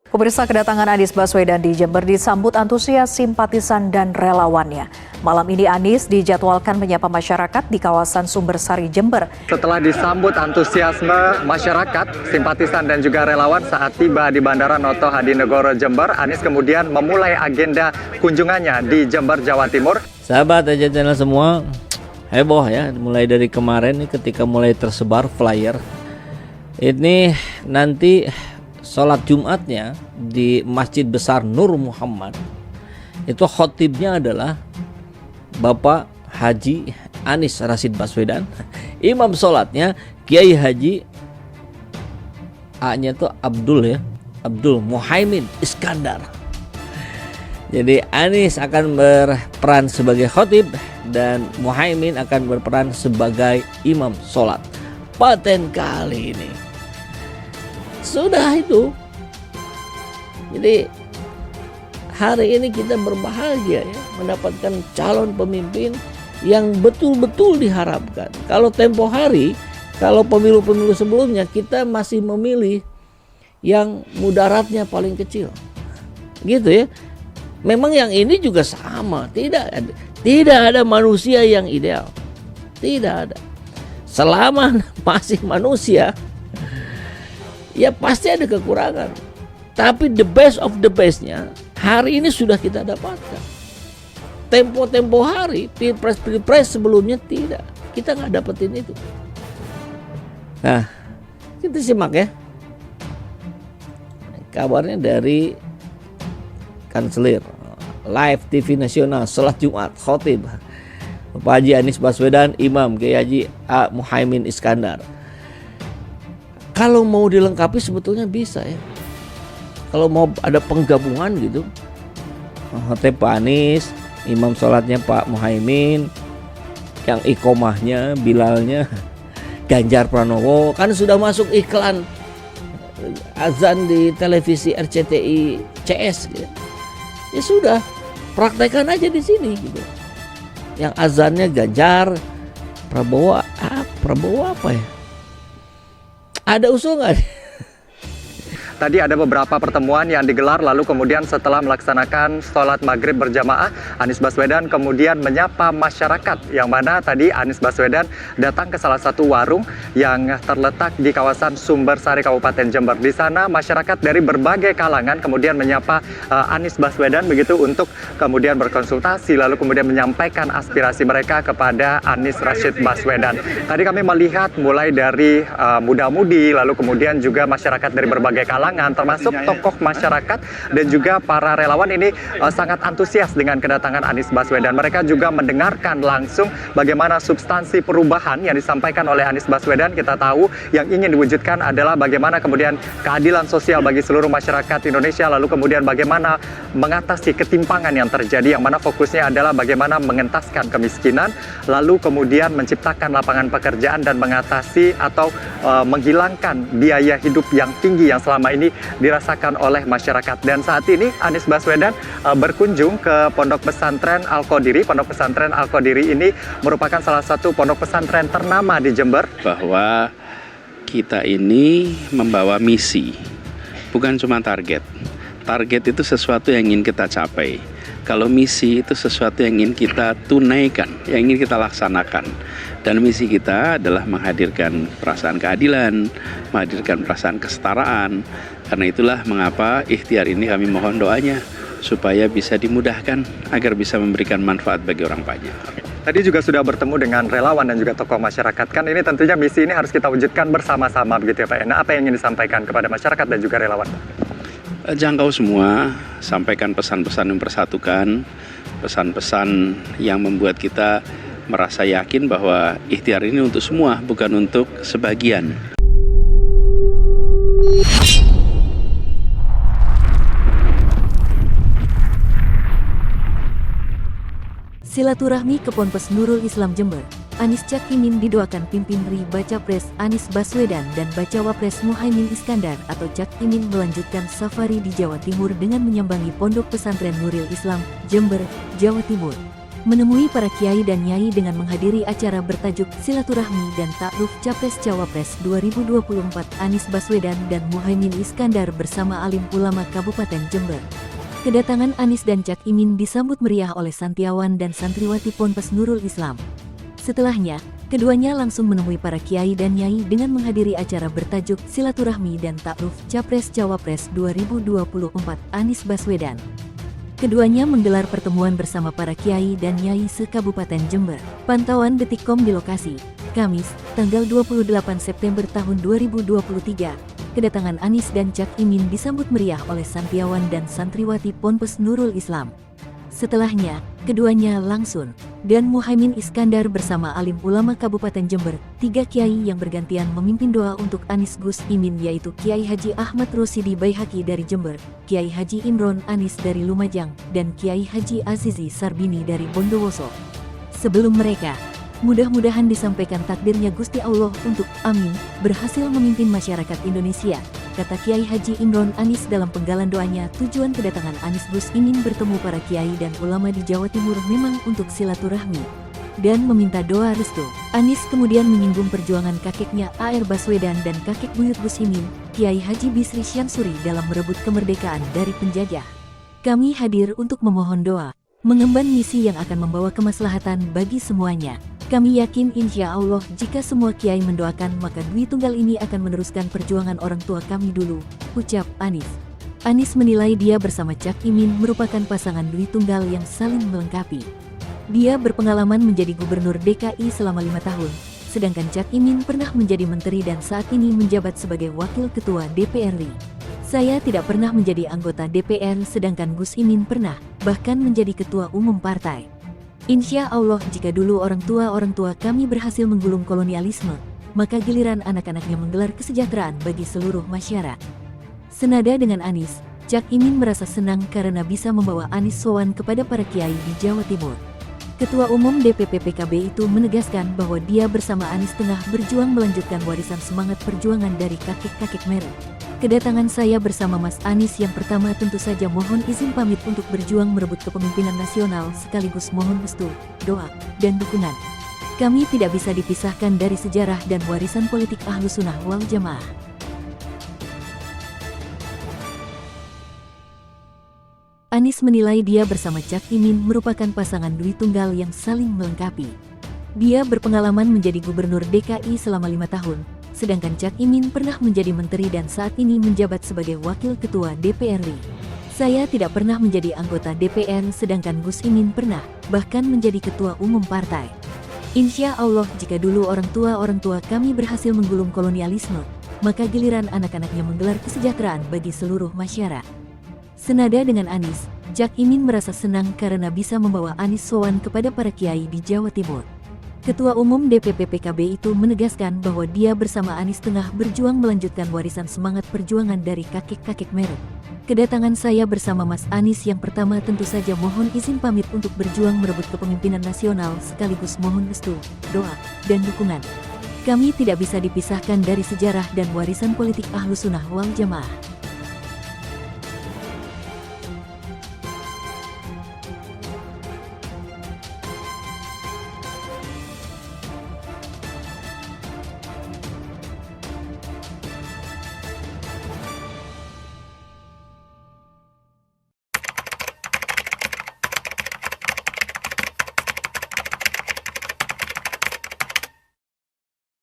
Pemirsa, kedatangan Anies Baswedan di Jember disambut antusias simpatisan dan relawannya. Malam ini Anies dijadwalkan menyapa masyarakat di kawasan Sumbersari, Jember. Setelah disambut antusiasme masyarakat, simpatisan dan juga relawan saat tiba di Bandara Noto Hadinegoro, Jember, Anies kemudian memulai agenda kunjungannya di Jember, Jawa Timur. Sahabat Aja Channel semua, heboh ya, mulai dari kemarin nih ketika mulai tersebar flyer. Ini nanti sholat Jumatnya di Masjid Besar Nur Muhammad, itu khotibnya adalah Bapak Haji Anies Rashid Baswedan. Imam sholatnya Kiai Haji A-nya tuh Abdul Muhaimin Iskandar. Jadi Anies akan berperan sebagai khotib dan Muhaimin akan berperan sebagai imam sholat. Paten kali ini sudah itu. Jadi hari ini kita berbahagia ya, mendapatkan calon pemimpin yang betul-betul diharapkan. Kalau tempo hari, kalau pemilu-pemilu sebelumnya kita masih memilih yang mudaratnya paling kecil, gitu ya. Memang yang ini juga sama, tidak ada manusia yang ideal, tidak ada. Selama masih manusia, ya pasti ada kekurangan. Tapi the best of the bestnya hari ini sudah kita dapatkan. Tempo-tempo hari, pilpres sebelumnya tidak. Kita nggak dapetin itu. Nah, kita simak ya. Kabarnya dari Kanselir Live TV Nasional Salat Jumat khotib Bapak Haji Anies Baswedan, Imam Kiai Haji A. Muhaimin Iskandar. Kalau mau dilengkapi sebetulnya bisa ya. Kalau mau ada penggabungan gitu, khotib Pak Anies, imam sholatnya Pak Muhaimin, yang iqomahnya, bilalnya Ganjar Pranowo, kan sudah masuk iklan azan di televisi RCTI CS gitu. Ya sudah, praktekkan aja di sini gitu. Yang azannya Ganjar, Prabowo apa ya? Ada usul nggak? Tadi ada beberapa pertemuan yang digelar, lalu kemudian setelah melaksanakan sholat maghrib berjamaah, Anies Baswedan kemudian menyapa masyarakat, yang mana tadi Anies Baswedan datang ke salah satu warung yang terletak di kawasan Sumbersari, Kabupaten Jember. Di sana masyarakat dari berbagai kalangan kemudian menyapa Anies Baswedan begitu untuk kemudian berkonsultasi, lalu kemudian menyampaikan aspirasi mereka kepada Anies Rashid Baswedan. Tadi kami melihat mulai dari muda-mudi, lalu kemudian juga masyarakat dari berbagai kalangan, termasuk tokoh masyarakat dan juga para relawan ini sangat antusias dengan kedatangan Anies Baswedan. Mereka juga mendengarkan langsung bagaimana substansi perubahan yang disampaikan oleh Anies Baswedan. Kita tahu yang ingin diwujudkan adalah bagaimana kemudian keadilan sosial bagi seluruh masyarakat Indonesia, lalu kemudian bagaimana mengatasi ketimpangan yang terjadi, yang mana fokusnya adalah bagaimana mengentaskan kemiskinan, lalu kemudian menciptakan lapangan pekerjaan dan mengatasi atau menghilangkan biaya hidup yang tinggi yang selama ini dirasakan oleh masyarakat. Dan saat ini Anies Baswedan berkunjung ke Pondok Pesantren Al-Qadiri. Pondok Pesantren Al-Qadiri ini merupakan salah satu pondok pesantren ternama di Jember. Bahwa kita ini membawa misi, bukan cuma target. Target itu sesuatu yang ingin kita capai. Kalau misi itu sesuatu yang ingin kita tunaikan, yang ingin kita laksanakan. Dan misi kita adalah menghadirkan perasaan keadilan, menghadirkan perasaan kesetaraan. Karena itulah mengapa ikhtiar ini kami mohon doanya supaya bisa dimudahkan agar bisa memberikan manfaat bagi orang banyak. Tadi juga sudah bertemu dengan relawan dan juga tokoh masyarakat. Kan ini tentunya misi ini harus kita wujudkan bersama-sama begitu ya Pak. Nah, apa yang ingin disampaikan kepada masyarakat dan juga relawan? Jangkau semua, sampaikan pesan-pesan yang mempersatukan, pesan-pesan yang membuat kita merasa yakin bahwa ikhtiar ini untuk semua, bukan untuk sebagian. Silaturahmi ke Ponpes Nurul Islam Jember. Anies Caimin didoakan pimpin RI Baca Pres Anies Baswedan dan Bacawa Pres Muhaimin Iskandar atau Caimin melanjutkan safari di Jawa Timur dengan menyambangi Pondok Pesantren Nurul Islam, Jember, Jawa Timur. menemui para kiai dan nyai dengan menghadiri acara bertajuk Silaturahmi dan Ta'ruf Capres Cawapres 2024 Anies Baswedan dan Muhaimin Iskandar bersama alim ulama Kabupaten Jember. Kedatangan Anies dan Cak Imin disambut meriah oleh santiawan dan santriwati Ponpes Nurul Islam. Setelahnya, keduanya langsung menemui para kiai dan nyai dengan menghadiri acara bertajuk Silaturahmi dan Ta'ruf Capres Cawapres 2024 Anies Baswedan. Keduanya menggelar pertemuan bersama para kiai dan nyai se-Kabupaten Jember. Pantauan Detikcom di lokasi, Kamis, tanggal 28 September tahun 2023. Kedatangan Anies dan Cak Imin disambut meriah oleh santiawan dan santriwati Ponpes Nurul Islam. Setelahnya, keduanya langsung dan Muhaimin Iskandar bersama alim ulama Kabupaten Jember, 3 kiai yang bergantian memimpin doa untuk Anies Gus Imin yaitu Kiai Haji Ahmad Rosidi Baihaqi dari Jember, Kiai Haji Imron Anis dari Lumajang, dan Kiai Haji Azizi Sarbini dari Bondowoso. Sebelum mereka, mudah-mudahan disampaikan takdirnya Gusti Allah untuk amin, berhasil memimpin masyarakat Indonesia, kata Kiai Haji Imron Anis dalam penggalan doanya. Tujuan kedatangan Anies Gus Imin bertemu para kiai dan ulama di Jawa Timur memang untuk silaturahmi dan meminta doa restu. Anies kemudian menyinggung perjuangan kakeknya A.R. Baswedan dan kakek buyut Gus Imin, Kiai Haji Bisri Syansuri dalam merebut kemerdekaan dari penjajah. Kami hadir untuk memohon doa, mengemban misi yang akan membawa kemaslahatan bagi semuanya. Kami yakin insya Allah jika semua kiai mendoakan maka Dwi Tunggal ini akan meneruskan perjuangan orang tua kami dulu, ucap Anies. Anies menilai dia bersama Cak Imin merupakan pasangan Dwi Tunggal yang saling melengkapi. Dia berpengalaman menjadi gubernur DKI selama 5 tahun, sedangkan Cak Imin pernah menjadi menteri dan saat ini menjabat sebagai wakil ketua DPR RI. Saya tidak pernah menjadi anggota DPR sedangkan Gus Imin pernah, bahkan menjadi ketua umum partai. Insya Allah jika dulu orang tua kami berhasil menggulung kolonialisme, maka giliran anak-anaknya menggelar kesejahteraan bagi seluruh masyarakat. Senada dengan Anies, Cak Imin merasa senang karena bisa membawa Anies sowan kepada para kiai di Jawa Timur. Ketua Umum DPP PKB itu menegaskan bahwa dia bersama Anies tengah berjuang melanjutkan warisan semangat perjuangan dari kakek-kakek merah. Kedatangan saya bersama Mas Anies yang pertama tentu saja mohon izin pamit untuk berjuang merebut kepemimpinan nasional sekaligus mohon restu, doa, dan dukungan. Kami tidak bisa dipisahkan dari sejarah dan warisan politik Ahlussunnah wal Jamaah. Anies menilai dia bersama Cak Imin merupakan pasangan Dwi Tunggal yang saling melengkapi. Dia berpengalaman menjadi gubernur DKI selama 5 tahun, sedangkan Cak Imin pernah menjadi menteri dan saat ini menjabat sebagai wakil ketua DPR RI. Saya tidak pernah menjadi anggota DPR sedangkan Gus Imin pernah, bahkan menjadi ketua umum partai. Insya Allah jika dulu orang tua kami berhasil menggulung kolonialisme, maka giliran anak-anaknya menggelar kesejahteraan bagi seluruh masyarakat. Senada dengan Anies, Cak Imin merasa senang karena bisa membawa Anies sowan kepada para kiai di Jawa Timur. Ketua Umum DPP PKB itu menegaskan bahwa dia bersama Anies tengah berjuang melanjutkan warisan semangat perjuangan dari kakek-kakek merah. Kedatangan saya bersama Mas Anies yang pertama tentu saja mohon izin pamit untuk berjuang merebut kepemimpinan nasional sekaligus mohon restu, doa, dan dukungan. Kami tidak bisa dipisahkan dari sejarah dan warisan politik Ahlussunnah wal Jamaah.